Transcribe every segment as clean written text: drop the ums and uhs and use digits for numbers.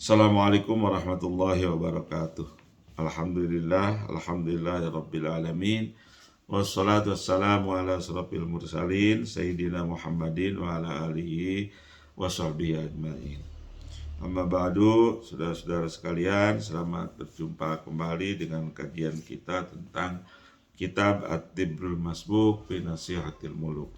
Assalamualaikum warahmatullahi wabarakatuh. Alhamdulillahirabbil alamin. Wassalatu wassalamu ala asrofil mursalin Sayyidina Muhammadin wa ala alihi washabbihi ajma'in. Amma ba'du, saudara-saudara sekalian, selamat berjumpa kembali dengan kajian kita tentang Kitab At-Tibrul Masbuk fi Nasihatil Muluk.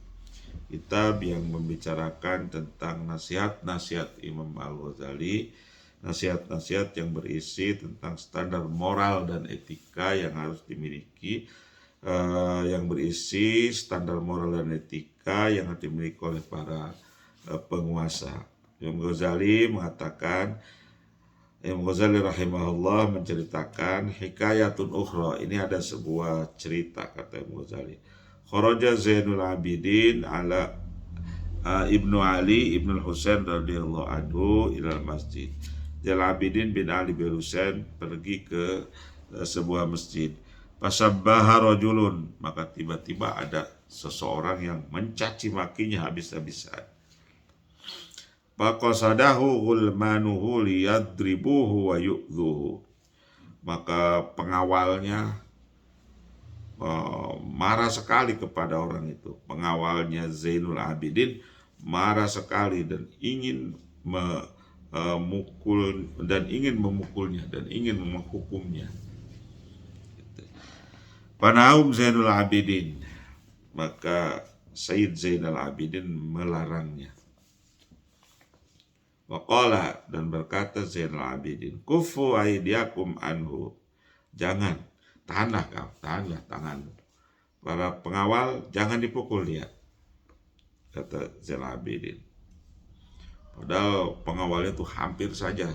Kitab yang membicarakan tentang nasihat-nasihat Imam Al-Ghazali, nasihat-nasihat yang berisi tentang standar moral dan etika yang harus dimiliki, yang berisi standar moral dan etika yang harus dimiliki oleh para penguasa. Imam Ghazali mengatakan, Imam Ghazali rahimahullah menceritakan hikayatun ukhra. Ini ada sebuah cerita, kata Imam Ghazali. Kharaja Zainul Abidin ala Ibnu Ali Ibnu Husain radhiyallahu anhu ilal masjid. Zainul Abidin bin Ali bin Husain pergi ke sebuah masjid. Fasabbaha rajulun, maka tiba-tiba ada seseorang yang mencaci makinya habis-habisan. Faqasadahu ghulmanuhu liyadribuhu wa yu'dhuhu. Maka pengawalnya marah sekali kepada orang itu. Pengawalnya Zainul Abidin marah sekali dan ingin memukulnya dan ingin menghukumnya. Panaum Zainul Abidin, maka Sayyid Zainul Abidin melarangnya. Waqala, dan berkata Zainul Abidin, kufu aydiakum anhu, jangan, tahanlah tanganmu. Para pengawal, jangan dipukul dia, kata Zainul Abidin. Padahal pengawalnya itu hampir saja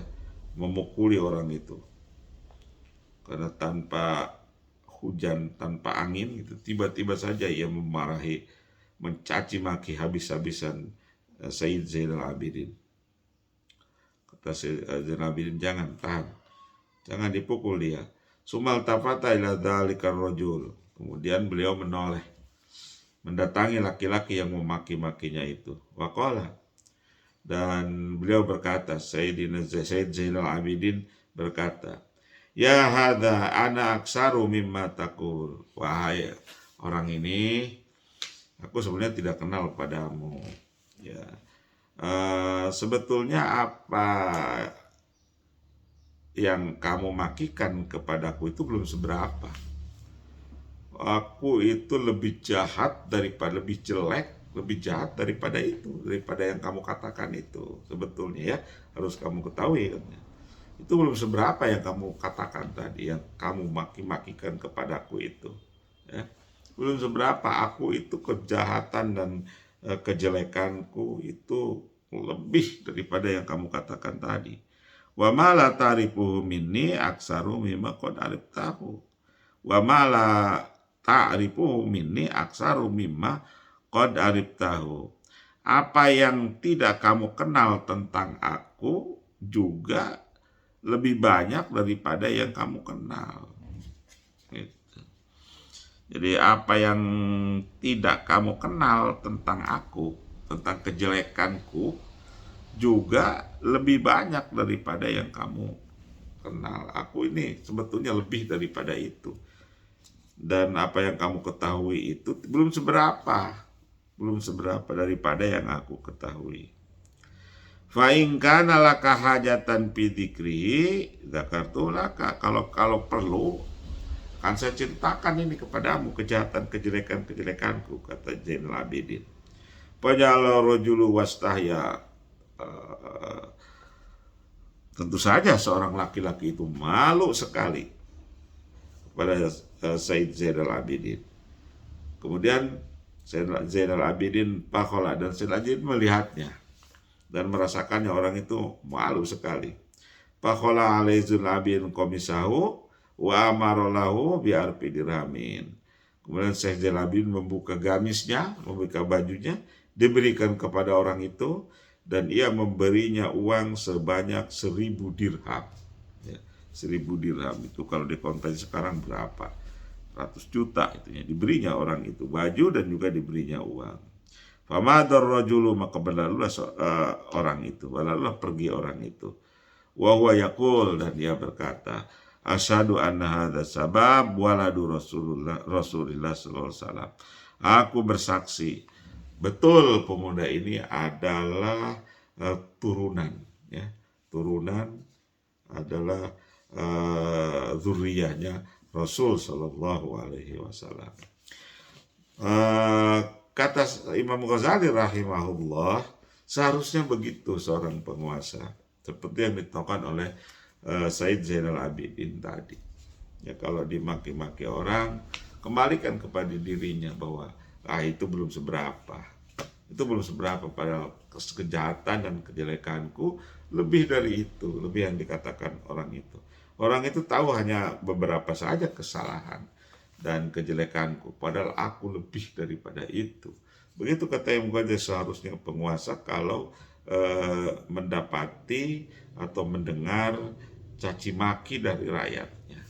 memukuli orang itu, karena tanpa hujan, tanpa angin, gitu, tiba-tiba saja ia memarahi, mencaci maki habis-habisan Sayyid Zainul Abidin. Kata Zainul Abidin, jangan dipukul dia. Sumal tafata ila dzalikar rajul, kemudian beliau menoleh mendatangi laki-laki yang memaki-makinya itu. Waqala, dan beliau berkata, Sayyid Zainul Abidin berkata, ya hadza ana aksaru mimma taqul. Wahai orang ini, aku sebenarnya tidak kenal padamu. Ya, sebetulnya apa yang kamu makikan kepadaku itu belum seberapa. Aku itu lebih jahat daripada, lebih jelek, lebih jahat daripada itu, daripada yang kamu katakan itu. Sebetulnya ya, harus kamu ketahui kan. Itu belum seberapa yang kamu katakan tadi, yang kamu maki-makikan kepadaku itu. Ya. Belum seberapa. Aku itu kejahatan dan kejelekanku itu lebih daripada yang kamu katakan tadi. Wa ma la ta'rifuhu minni aksaru mimma qad ariftahu. Wa ma la ta'rifuhu minni aksaru mimma qad ariftahu. Apa yang tidak kamu kenal tentang aku juga lebih banyak daripada yang kamu kenal. Gitu. Jadi apa yang tidak kamu kenal tentang aku, tentang kejelekanku, juga lebih banyak daripada yang kamu kenal. Aku ini sebetulnya lebih daripada itu. Dan apa yang kamu ketahui itu belum seberapa daripada yang aku ketahui. Fa in kana laka hajatan fi dzikri dzakartu laka. Kalau perlu akan saya ceritakan ini kepadamu, kejelekan-kejelekanku, kata Zainul Abidin. Faja'ala rajulu wastahya. Tentu saja seorang laki-laki itu malu sekali kepada Sayyid Zainul Abidin. Kemudian Zainul Abidin pakola, dan Zainul Abidin melihatnya dan merasakannya orang itu malu sekali. Pakola alaihi Zainul Abidin komisahu wa amarolahu bi'arfi dirhamin. Kemudian Syekh Zainul Abidin membuka gamisnya, membuka bajunya, diberikan kepada orang itu, dan ia memberinya uang sebanyak 1000 dirham. Ya, 1000 dirham itu kalau dikonversi sekarang berapa? 100 juta itunya. Diberinya orang itu baju dan juga diberinya uang. Famadar rajulu, maka berlalulah orang itu, berlalulah pergi orang itu. Wa huwa yaqul, dan dia berkata, asyhadu anna hadza sabab waladu Rasulullah sallallahu alaihi wasallam. Aku bersaksi betul pemuda ini adalah turunan, ya, turunan adalah zuriyahnya Rasul sallallahu alaihi wasallam. Kata Imam Ghazali rahimahullah, seharusnya begitu seorang penguasa, seperti yang ditokan oleh Said Zainal Abidin tadi. Ya, kalau dimaki-maki orang, kembalikan kepada dirinya bahwa itu belum seberapa. Itu belum seberapa, pada kejahatan dan kejelekanku lebih dari itu, lebih yang dikatakan orang itu. Orang itu tahu hanya beberapa saja kesalahan dan kejelekanku, padahal aku lebih daripada itu. Begitu kata Imam Ghazali, seharusnya penguasa kalau mendapati atau mendengar caci maki dari rakyatnya.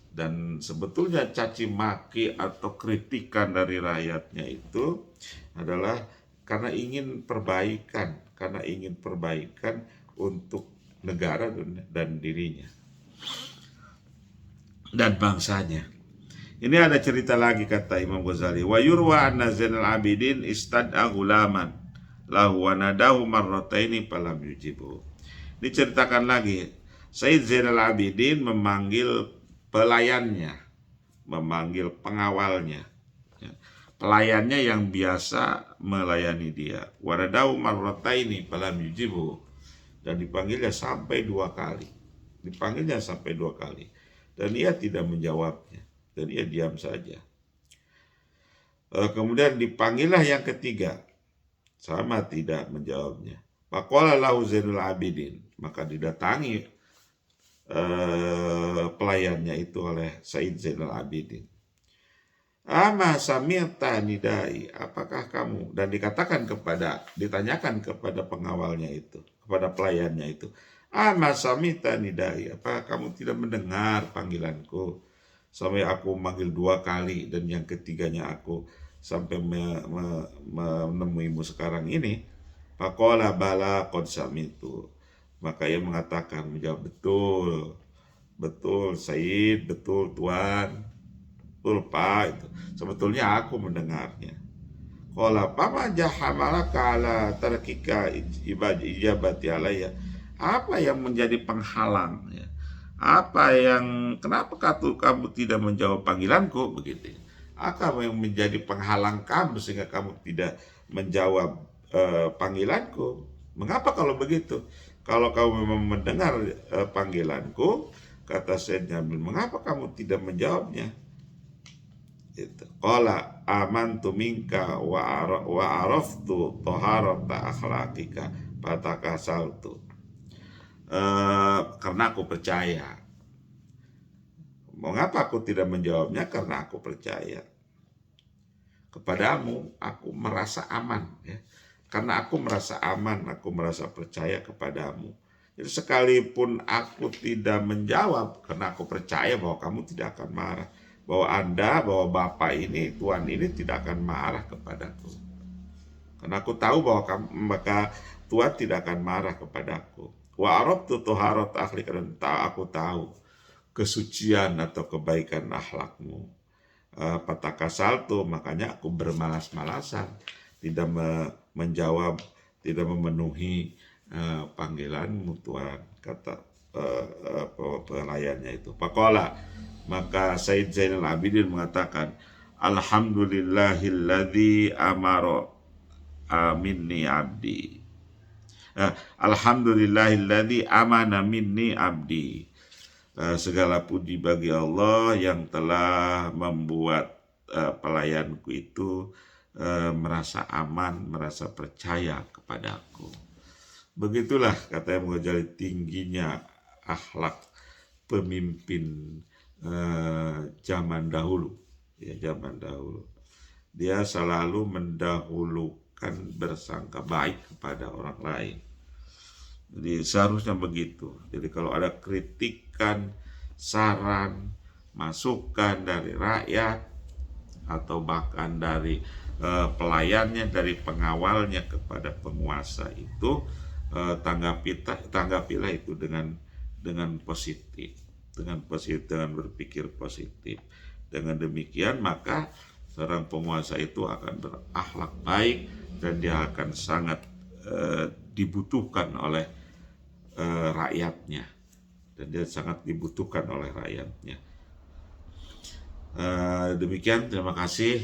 Dan sebetulnya caci maki atau kritikan dari rakyatnya itu adalah karena ingin perbaikan, untuk negara dan dirinya dan bangsanya. Ini ada cerita lagi, kata Imam Ghazali, wa yurwa anna Zainal Abidin istad'a ghulaman lahu wa nadahu marrataini falam yujibu. Diceritakan lagi, Said Zainal Abidin memanggil pelayannya, memanggil pengawalnya, ya, pelayannya yang biasa melayani dia. Wa nadahu marrataini falam yujibu, dan dipanggilnya sampai 2 kali. Dan ia tidak menjawabnya, dan ia diam saja. Kemudian dipanggillah yang ketiga, sama tidak menjawabnya. Faqala lahu Zainul Abidin, maka didatangi pelayannya itu oleh Said Zainal Abidin. Ama sami'ta nidai, apakah kamu, dan ditanyakan kepada pengawalnya itu, kepada pelayannya itu, ama sami'ta nidai, apakah kamu tidak mendengar panggilanku sampai aku memanggil 2 kali, dan yang ketiganya aku sampai menemuimu sekarang ini? Faqala bala qad sami'tu, maka ia mengatakan, menjawab, betul Said, betul Tuan, betul Pak, itu sebetulnya aku mendengarnya. Qala fama jahamalaka ala tarkika ijabati alayya, apa yang menjadi penghalang, ya? Kenapa kamu tidak menjawab panggilanku, begitu? Apa yang menjadi penghalang kamu sehingga kamu tidak menjawab panggilanku? Mengapa kalau begitu? Kalau kamu memang mendengar panggilanku, kata Said Jamil, mengapa kamu tidak menjawabnya? Itu. Qala amantu minka wa araftu taharata akhlaqika fatakasaltu. Karena aku percaya. Mengapa aku tidak menjawabnya? Karena aku percaya kepadamu, aku merasa aman, ya. Karena aku merasa aman, aku merasa percaya kepadamu. Jadi sekalipun aku tidak menjawab, karena aku percaya bahwa kamu tidak akan marah, bahwa Bapak ini, Tuhan ini tidak akan marah kepadaku. Karena aku tahu bahwa maka Tuhan tidak akan marah kepadaku. Wa arabtu tuharat akhlika, dan aku tahu kesucian atau kebaikan akhlakmu. Patakasaltu, makanya aku bermalas-malasan, tidak menjawab, tidak memenuhi panggilanmu Tuhan, kata pelayannya itu. Faqala, maka Said Zainal Abidin mengatakan, alhamdulillahilladzi amara minni abdi. Alhamdulillahilladzi amana minni abdi. Segala puji bagi Allah yang telah membuat pelayanku itu merasa aman, merasa percaya kepadaku. Begitulah, kata Imam Ghazali, tingginya akhlak pemimpin zaman dahulu, ya, zaman dahulu. Dia selalu mendahulukan bersangka baik kepada orang lain. Jadi seharusnya begitu. Jadi kalau ada kritikan, saran, masukan dari rakyat atau bahkan dari pelayannya, dari pengawalnya kepada penguasa itu, tanggapilah itu dengan positif, dengan berpikir positif. Dengan demikian maka seorang penguasa itu akan berakhlak baik dan dia akan sangat dibutuhkan oleh rakyatnya, dan dia sangat dibutuhkan oleh rakyatnya. Demikian, terima kasih.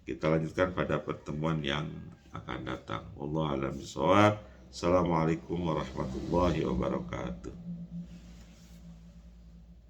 Kita lanjutkan pada pertemuan yang akan datang. Wallahu a'lam bishawab. Assalamualaikum warahmatullahi wabarakatuh.